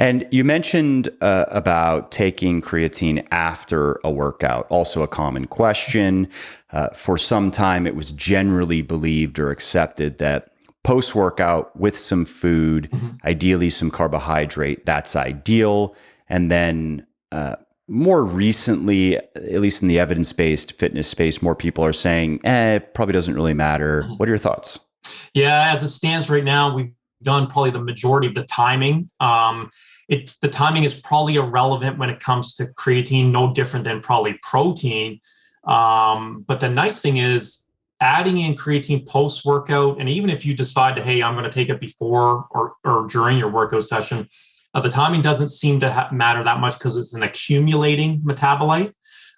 And you mentioned about taking creatine after a workout, also a common question. For some time, it was generally believed or accepted that post-workout with some food, ideally some carbohydrate, that's ideal. And then more recently, at least in the evidence-based fitness space, more people are saying, it probably doesn't really matter. What are your thoughts? Yeah, as it stands right now, we've done probably the majority of the timing. The timing is probably irrelevant when it comes to creatine, no different than probably protein. But the nice thing is adding in creatine post-workout, and even if you decide to, hey, I'm going to take it before or during your workout session, the timing doesn't seem to matter that much because it's an accumulating metabolite.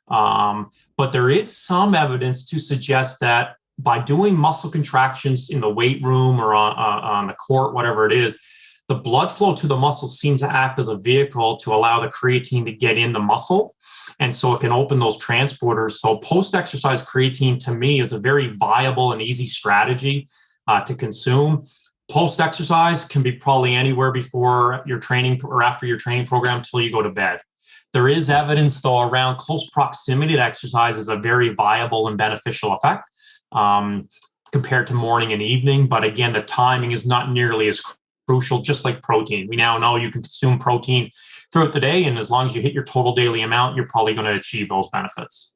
But there is some evidence to suggest that by doing muscle contractions in the weight room or on the court, whatever it is, the blood flow to the muscles seems to act as a vehicle to allow the creatine to get in the muscle. And so it can open those transporters. So post-exercise creatine to me is a very viable and easy strategy to consume. Post-exercise can be probably anywhere before your training or after your training program until you go to bed. There is evidence, though, around close proximity to exercise is a very viable and beneficial effect compared to morning and evening. But again, the timing is not nearly as crucial, just like protein. We now know you can consume protein throughout the day, and as long as you hit your total daily amount, you're probably going to achieve those benefits.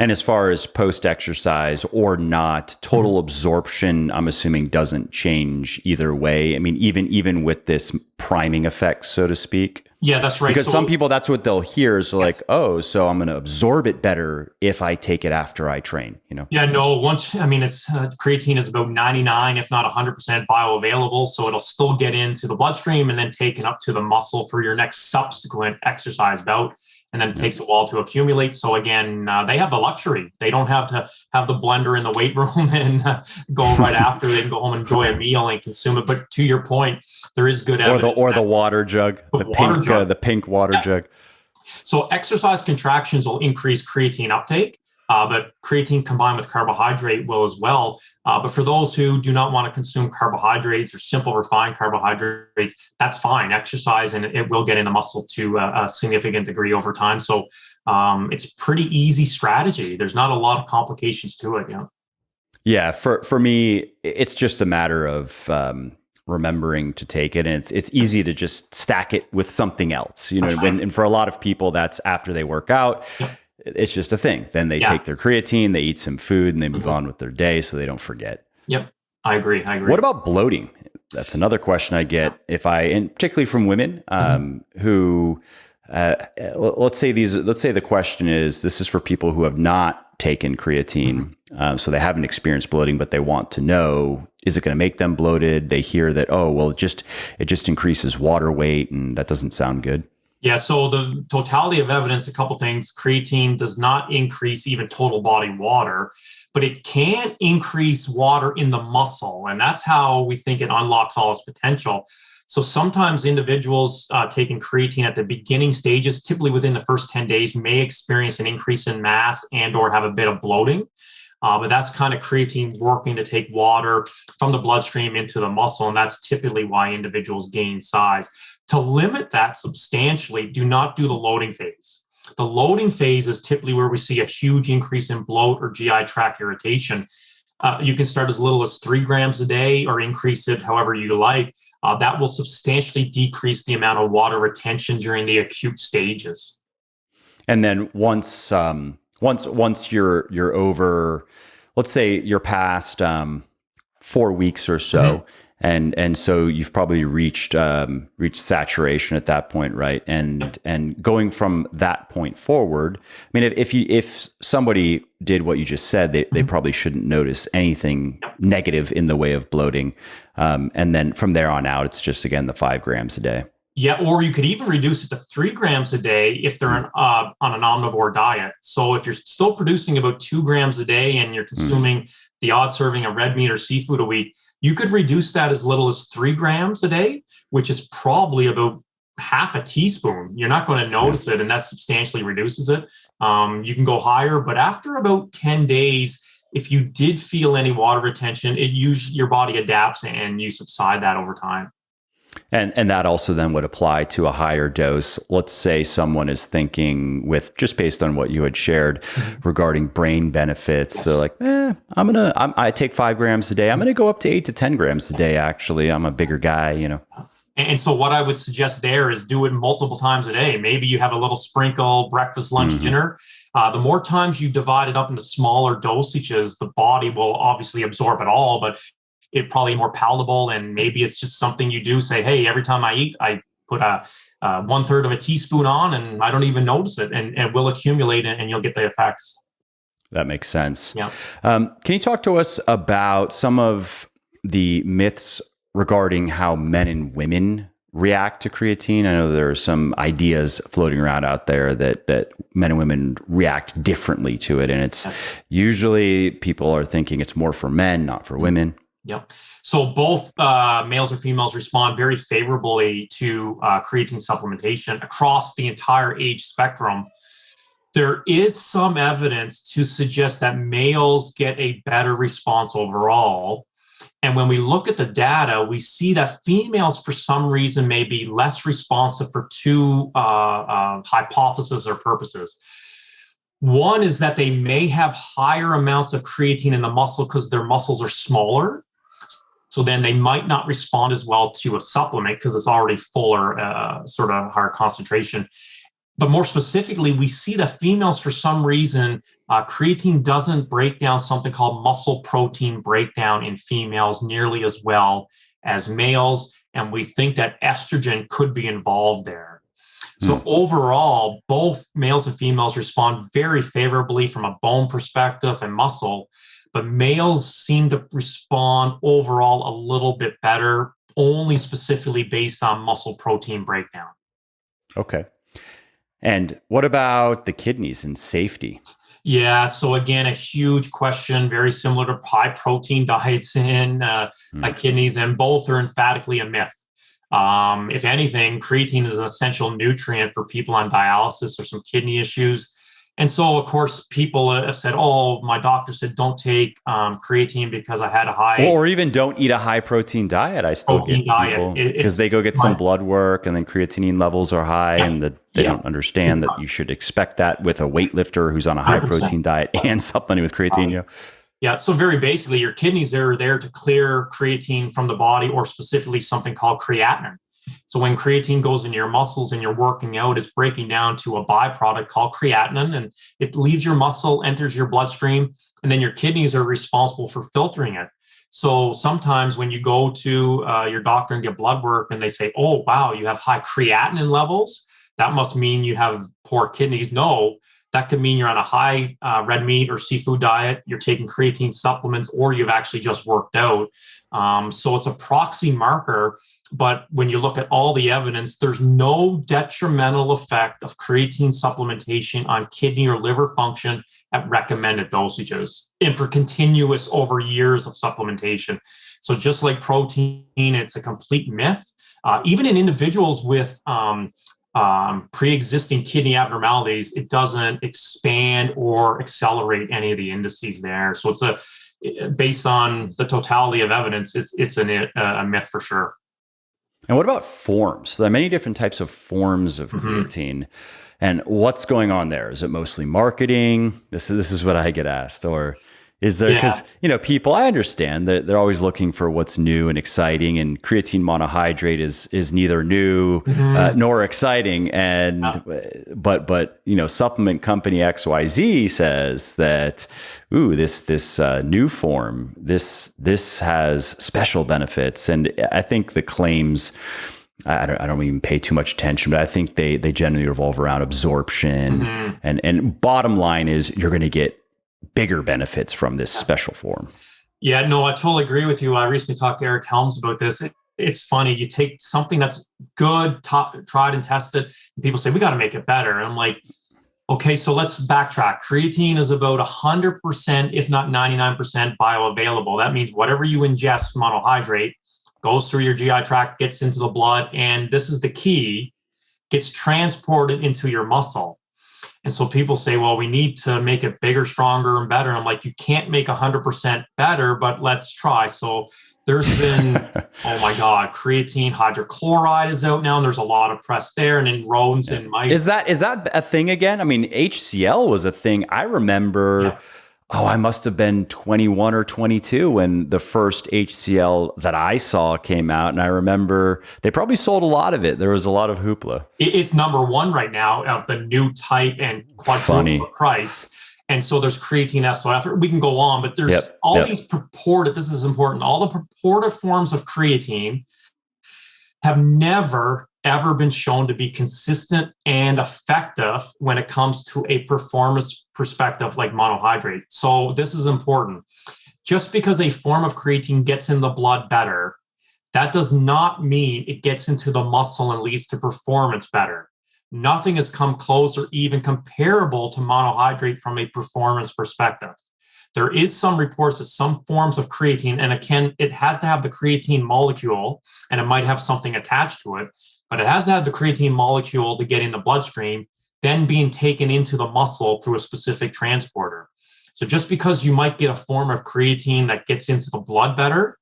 And as far as post-exercise or not, total absorption, I'm assuming, doesn't change either way. I mean, even with this priming effect, so to speak. Yeah, that's right. Because so, some people, that's what they'll hear. So yes. like, oh, so I'm going to absorb it better if I take it after I train, Yeah, no, it's creatine is about 99, if not 100% bioavailable. So it'll still get into the bloodstream and then taken up to the muscle for your next subsequent exercise bout. And then it takes a while to accumulate. So again, they have the luxury. They don't have to have the blender in the weight room and go right after. They can go home and enjoy a meal and consume it. But to your point, there is good evidence. Or the water jug, the pink water jug. So exercise contractions will increase creatine uptake, but creatine combined with carbohydrate will as well. But for those who do not want to consume carbohydrates or simple refined carbohydrates, that's fine. Exercise and it will get in the muscle to a significant degree over time. So it's a pretty easy strategy. There's not a lot of complications to it. Yeah, for me, it's just a matter of remembering to take it, and it's easy to just stack it with something else. And for a lot of people, that's after they work out. Yep. It's just a thing. Then they take their creatine, they eat some food, and they move on with their day so they don't forget. Yep. I agree. What about bloating? That's another question I get and particularly from women who, let's say the question is, this is for people who have not taken creatine. So they haven't experienced bloating, but they want to know, is it going to make them bloated? They hear that, oh, well, it just increases water weight, and that doesn't sound good. Yeah, so the totality of evidence, a couple things. Creatine does not increase even total body water, but it can increase water in the muscle. And that's how we think it unlocks all its potential. So sometimes individuals taking creatine at the beginning stages, typically within the first 10 days, may experience an increase in mass and or have a bit of bloating. But that's kind of creatine working to take water from the bloodstream into the muscle. And that's typically why individuals gain size. To limit that substantially, do not do the loading phase. The loading phase is typically where we see a huge increase in bloat or GI tract irritation. You can start as little as 3 grams a day or increase it however you like. That will substantially decrease the amount of water retention during the acute stages. And then once you're over, let's say you're past 4 weeks or so, And so you've probably reached saturation at that point, right? And going from that point forward, I mean, if somebody did what you just said, they probably shouldn't notice anything negative in the way of bloating. And then from there on out, it's just again the 5 grams a day. Yeah, or you could even reduce it to 3 grams a day if they're on an omnivore diet. So if you're still producing about 2 grams a day and you're consuming the odd serving of red meat or seafood a week, you could reduce that as little as 3 grams a day, which is probably about half a teaspoon. You're not going to notice it, and that substantially reduces it. You can go higher, but after about 10 days, if you did feel any water retention, your body adapts and you subside that over time. And that also then would apply to a higher dose. Let's say someone is thinking with just based on what you had shared regarding brain benefits. Yes. They're like, I take 5 grams a day. I'm going to go up to 8 to 10 grams a day. Actually, I'm a bigger guy, And so what I would suggest there is do it multiple times a day. Maybe you have a little sprinkle, breakfast, lunch, dinner. The more times you divide it up into smaller dosages, the body will obviously absorb it all, but it probably more palatable. And maybe it's just something you do say, hey, every time I eat, I put a 1/3 of a teaspoon on and I don't even notice it, and it will accumulate and you'll get the effects. That makes sense. Yeah. Can you talk to us about some of the myths regarding how men and women react to creatine? I know there are some ideas floating around out there that men and women react differently to it. And it's usually people are thinking it's more for men, not for women. Yep. So both males and females respond very favorably to creatine supplementation across the entire age spectrum. There is some evidence to suggest that males get a better response overall. And when we look at the data, we see that females, for some reason, may be less responsive for 2 hypotheses or purposes. One is that they may have higher amounts of creatine in the muscle because their muscles are smaller. So then they might not respond as well to a supplement because it's already fuller, sort of higher concentration. But more specifically, we see that females, for some reason, creatine doesn't break down something called muscle protein breakdown in females nearly as well as males. And we think that estrogen could be involved there. So overall, both males and females respond very favorably from a bone perspective and muscle, but males seem to respond overall a little bit better, only specifically based on muscle protein breakdown. Okay. And what about the kidneys and safety? Yeah. So again, a huge question, very similar to high protein diets in kidneys, and both are emphatically a myth. If anything, creatine is an essential nutrient for people on dialysis or some kidney issues. And so, of course, people have said, oh, my doctor said don't take creatine because I had a high... Or even don't eat a high protein diet. I still get people because they go get some blood work and then creatinine levels are high and they don't understand that you should expect that with a weightlifter who's on a high protein diet and supplementing with creatine. Yeah, so very basically, your kidneys are there to clear creatine from the body, or specifically something called creatinine. So when creatine goes into your muscles and you're working out, it's breaking down to a byproduct called creatinine, and it leaves your muscle, enters your bloodstream, and then your kidneys are responsible for filtering it. So sometimes when you go to your doctor and get blood work and they say, oh, wow, you have high creatinine levels, that must mean you have poor kidneys. No, that could mean you're on a high red meat or seafood diet, you're taking creatine supplements, or you've actually just worked out. So it's a proxy marker. But when you look at all the evidence, there's no detrimental effect of creatine supplementation on kidney or liver function at recommended dosages and for continuous over years of supplementation. So just like protein, it's a complete myth. Even in individuals with pre-existing kidney abnormalities, it doesn't expand or accelerate any of the indices there. So based on the totality of evidence, it's a myth for sure. And what about forms? There are many different types of forms of creatine. And what's going on there? Is it mostly marketing? This is what I get asked. Or Is there, Yeah. because, people, I understand that they're always looking for what's new and exciting, and creatine monohydrate is neither new Mhm. nor exciting. And, Yeah. but, supplement company XYZ says that, ooh, this new form, this has special benefits. And I think the claims, I don't even pay too much attention, but I think they generally revolve around absorption. Mhm. And bottom line is you're going to get bigger benefits from this special form. Yeah, no, I totally agree with you. I recently talked to Eric Helms about this. It's funny. You take something that's good, tried and tested, and people say, we got to make it better. And I'm like, okay, so let's backtrack. Creatine is about 100%, if not 99% bioavailable. That means whatever you ingest monohydrate goes through your GI tract, gets into the blood, and this is the key, gets transported into your muscle. And so people say, well, we need to make it bigger, stronger, and better. I'm like, you can't make 100% better, but let's try. So there's been, oh my God, creatine hydrochloride is out now, and there's a lot of press there, and in rodents and mice. Is that a thing again? I mean, HCl was a thing. I remember. Yeah. Oh, I must have been 21 or 22 when the first HCl that I saw came out. And I remember they probably sold a lot of it. There was a lot of hoopla. It's number one right now of the new type and quadruple price. And so there's creatine SOF. We can go on, but there's these purported, this is important, all the purported forms of creatine have never ever been shown to be consistent and effective when it comes to a performance perspective like monohydrate. So this is important. Just because a form of creatine gets in the blood better, that does not mean it gets into the muscle and leads to performance better. Nothing has come close or even comparable to monohydrate from a performance perspective. There is some reports that some forms of creatine, and it has to have the creatine molecule, and it might have something attached to it, but it has to have the creatine molecule to get in the bloodstream, then being taken into the muscle through a specific transporter. So just because you might get a form of creatine that gets into the blood better,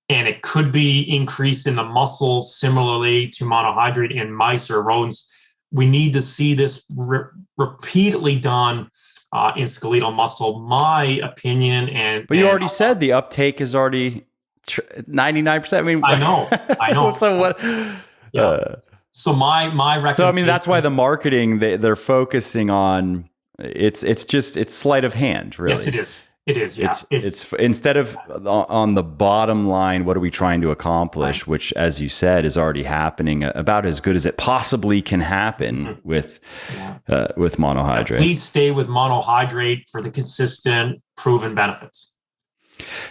and it could be increased in the muscles similarly to monohydrate in mice or rodents, we need to see this repeatedly done in skeletal muscle, my opinion. But you already said the uptake is already 99%. I mean, I know. So what? Yeah. So my recommendation. So I mean, that's why the marketing they're focusing on. It's sleight of hand, really. Yes, it is. It is. Yeah. It's instead of on the bottom line, what are we trying to accomplish? Right. Which, as you said, is already happening about as good as it possibly can happen with monohydrate. Please stay with monohydrate for the consistent, proven benefits.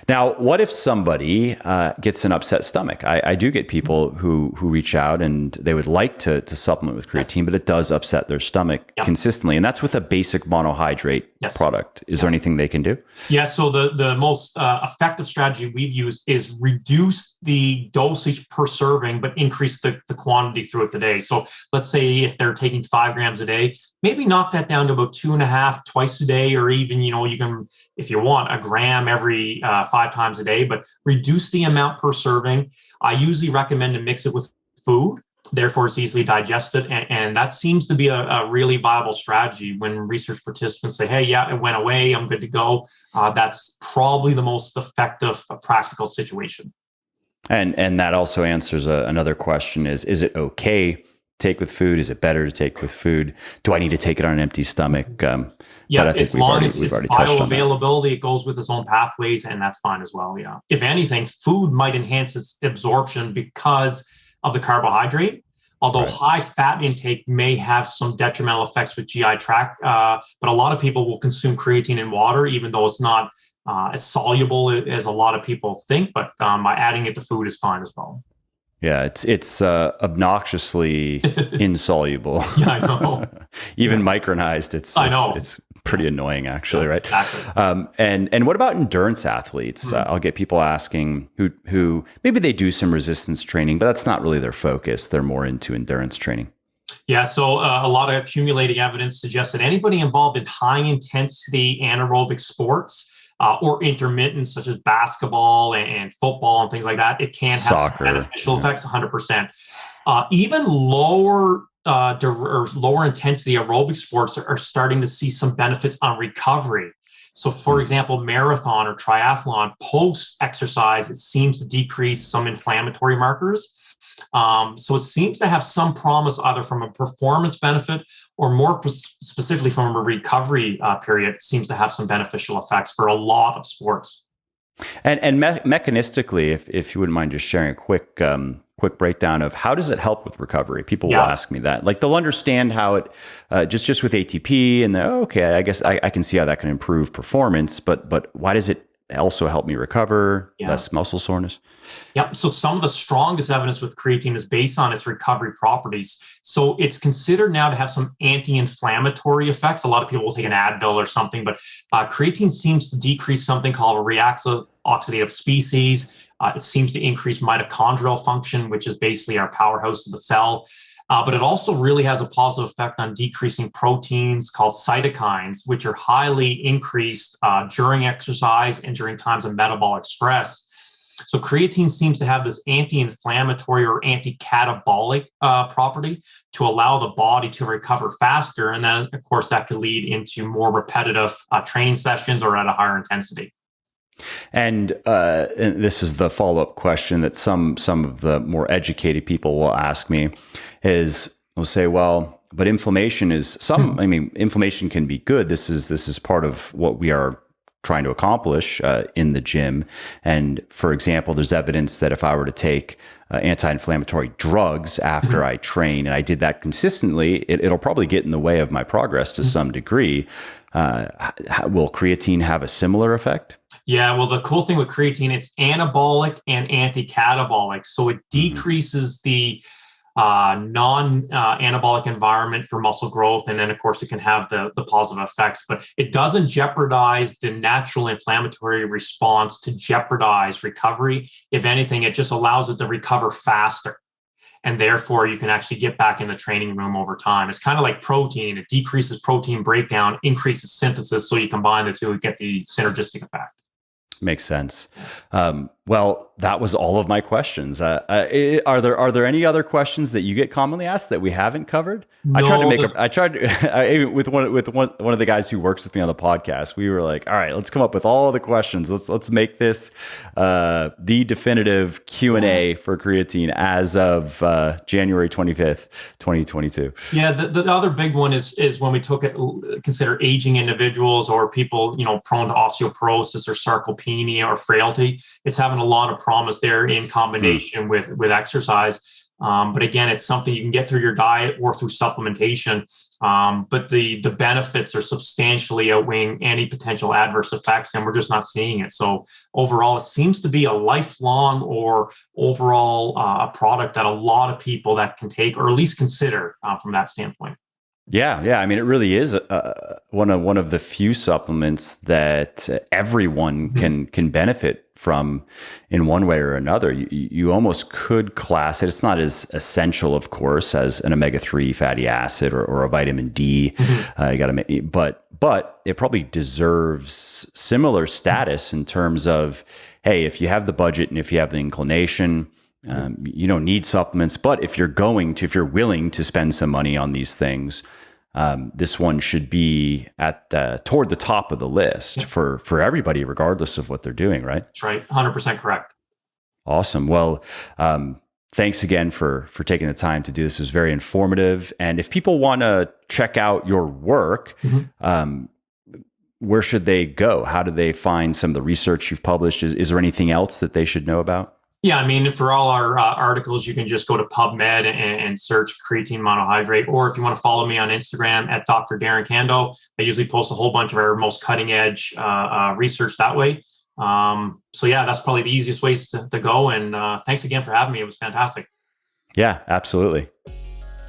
Now, what if somebody gets an upset stomach? I do get people who reach out and they would like to supplement with creatine, but it does upset their stomach consistently. And that's with a basic monohydrate product. Is there anything they can do? Yeah, so the most effective strategy we've used is reduce the dosage per serving, but increase the quantity throughout the day. So let's say if they're taking 5 grams a day, maybe knock that down to about 2.5 twice a day, or even, you can, if you want, 1 gram every 5 times a day, but reduce the amount per serving. I usually recommend to mix it with food. Therefore, it's easily digested. And that seems to be a really viable strategy when research participants say, hey, yeah, it went away, I'm good to go. That's probably the most effective practical situation. And that also answers another question is it okay to take with food? Is it better to take with food? Do I need to take it on an empty stomach? Yeah, but I think as long as it's bioavailability, it goes with its own pathways, and that's fine as well. Yeah. If anything, food might enhance its absorption because of the carbohydrate, although high fat intake may have some detrimental effects with GI tract. But a lot of people will consume creatine in water, even though it's not as soluble as a lot of people think. But by adding it to food is fine as well. Yeah, it's obnoxiously insoluble. Yeah, I know. Even micronized, it's pretty annoying, actually, right? Exactly. And what about endurance athletes? I'll get people asking who maybe they do some resistance training, but that's not really their focus. They're more into endurance training. Yeah, so a lot of accumulating evidence suggests that anybody involved in high intensity anaerobic sports or intermittent, such as basketball and football and things like that, it can have some beneficial effects. 100%. Even lower intensity aerobic sports are starting to see some benefits on recovery. So for example, marathon or triathlon, post-exercise, it seems to decrease some inflammatory markers. So it seems to have some promise either from a performance benefit or more specifically from a recovery period. It seems to have some beneficial effects for a lot of sports. And mechanistically, if you wouldn't mind just sharing a quick breakdown of how does it help with recovery? People will ask me that. Like they'll understand how it just with ATP and okay, I guess I can see how that can improve performance, but why does it also help me recover, less muscle soreness? Yep. So some of the strongest evidence with creatine is based on its recovery properties. So it's considered now to have some anti-inflammatory effects. A lot of people will take an Advil or something, but creatine seems to decrease something called a reactive oxidative species. It seems to increase mitochondrial function, which is basically our powerhouse of the cell. But it also really has a positive effect on decreasing proteins called cytokines, which are highly increased during exercise and during times of metabolic stress. So creatine seems to have this anti-inflammatory or anti-catabolic property to allow the body to recover faster. And then, of course, that could lead into more repetitive training sessions or at a higher intensity. And this is the follow-up question that some of the more educated people will ask me is, we'll say, well, but inflammation is inflammation can be good. This is part of what we are trying to accomplish in the gym. And for example, there's evidence that if I were to take anti-inflammatory drugs after I train, and I did that consistently, it'll probably get in the way of my progress to some degree. Will creatine have a similar effect? Yeah, well, the cool thing with creatine, it's anabolic and anti-catabolic. So it decreases the non-anabolic environment for muscle growth. And then, of course, it can have the positive effects, but it doesn't jeopardize the natural inflammatory response to jeopardize recovery. If anything, it just allows it to recover faster. And therefore, you can actually get back in the training room over time. It's kind of like protein. It decreases protein breakdown, increases synthesis. So you combine the two and get the synergistic effect. Makes sense. Well, that was all of my questions. Are there any other questions that you get commonly asked that we haven't covered? No, I tried with one of the guys who works with me on the podcast. We were like, all right, let's come up with all the questions. Let's make this the definitive Q&A for creatine as of January 25th, 2022. Yeah, the other big one is when we consider aging individuals or people, prone to osteoporosis or sarcopenia or frailty. It's having a lot of promise there in combination with exercise. But again, it's something you can get through your diet or through supplementation. But the benefits are substantially outweighing any potential adverse effects, and we're just not seeing it. So overall, it seems to be a lifelong or overall a product that a lot of people that can take or at least consider from that standpoint. Yeah. I mean, it really is one of the few supplements that everyone can benefit from in one way or another. You almost could class it. It's not as essential, of course, as an omega-3 fatty acid or a vitamin D. But it probably deserves similar status in terms of, hey, if you have the budget and if you have the inclination, you don't need supplements. But if you're willing to spend some money on these things, this one should be toward the top of the list for everybody, regardless of what they're doing, right? That's right. 100% correct. Awesome. Well, thanks again for taking the time to do this. It was very informative. And if people want to check out your work, where should they go? How do they find some of the research you've published? Is there anything else that they should know about? Yeah, I mean, for all our articles, you can just go to PubMed and search creatine monohydrate. Or if you want to follow me on Instagram at Dr. Darren Candow, I usually post a whole bunch of our most cutting edge research that way. So yeah, that's probably the easiest ways to go. And thanks again for having me. It was fantastic. Yeah, absolutely.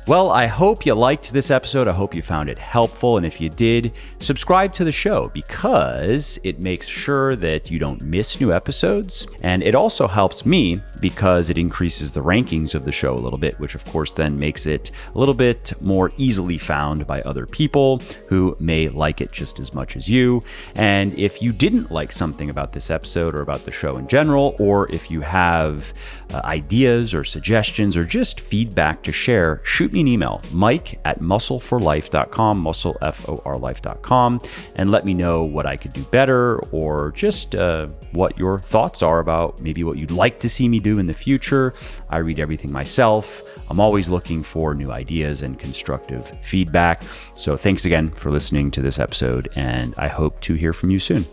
Well, I hope you liked this episode. I hope you found it helpful. And if you did, subscribe to the show because it makes sure that you don't miss new episodes. And it also helps me because it increases the rankings of the show a little bit, which of course then makes it a little bit more easily found by other people who may like it just as much as you. And if you didn't like something about this episode or about the show in general, or if you have ideas or suggestions or just feedback to share, shoot me an email, mike@muscleforlife.com, muscleforlife.com, and let me know what I could do better, or just what your thoughts are about maybe what you'd like to see me do in the future. I read everything myself. I'm always looking for new ideas and constructive feedback. So thanks again for listening to this episode, and I hope to hear from you soon.